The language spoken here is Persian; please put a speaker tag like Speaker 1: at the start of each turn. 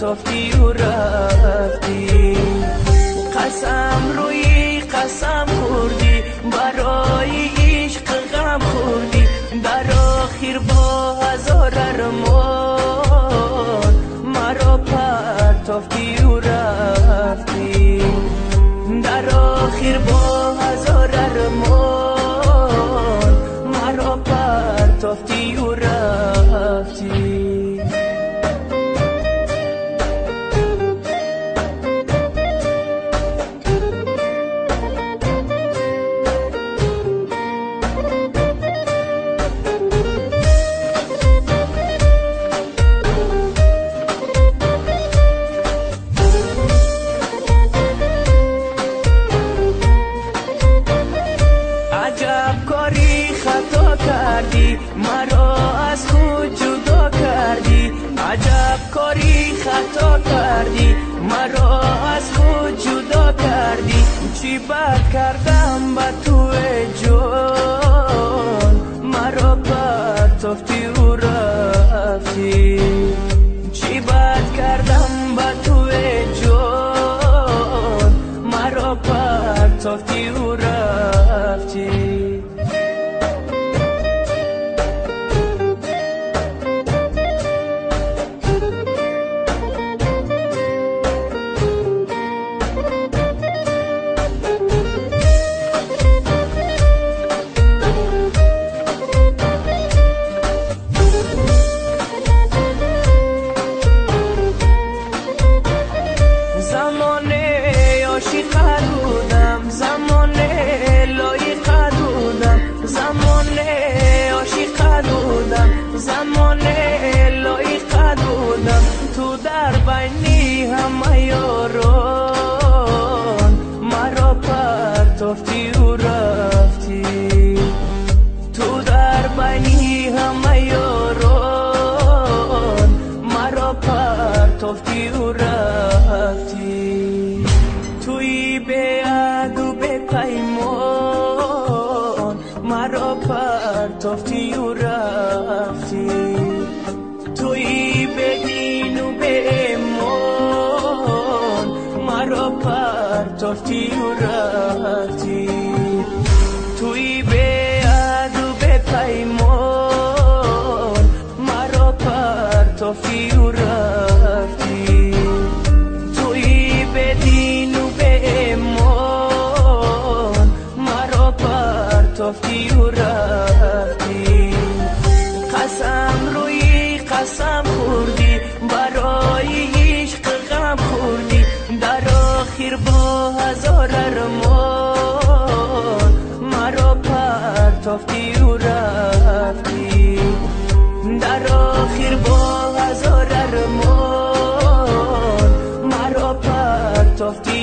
Speaker 1: پرتافتی و رفتی. قسم روی قسم خوردی، برای عشق غم خوردی، در آخر با هزار ارمان مرا پرتافتی و رفتی. در آخر با هزار ارمان مرا پرتافتی و رفتی. مرا از خود جدا کردی، عجب کاری خطا کردی، مرا از خود جدا کردی. چی بد کردم به تو جان، مرا پرتافتی و رفتی. چی بد کردم به تو جان، مرا پرتافتی و رفتی. زمانه لایق بودم، تو در بینی همه یاران مرا پرتافتی و رفتی. تو در بینی همه یاران مرا پرتافتی و رفتی. توی به عهد و به پیمان مرا پرتافتی و رفتی. توی به دین و به ایمان مرا پرتافتی و رفتی. توی به عهد و به پیمان مرا پرتافتی و رفتی. توی به دین و به ایمان مرا پرتافتی و رفتی. قسم روی قسم خوردی، برای عشق غم خوردی، در آخر با هزار ارمان مرا پرتافتی و رفتی. در آخر با هزار ارمان مرا پرتافتی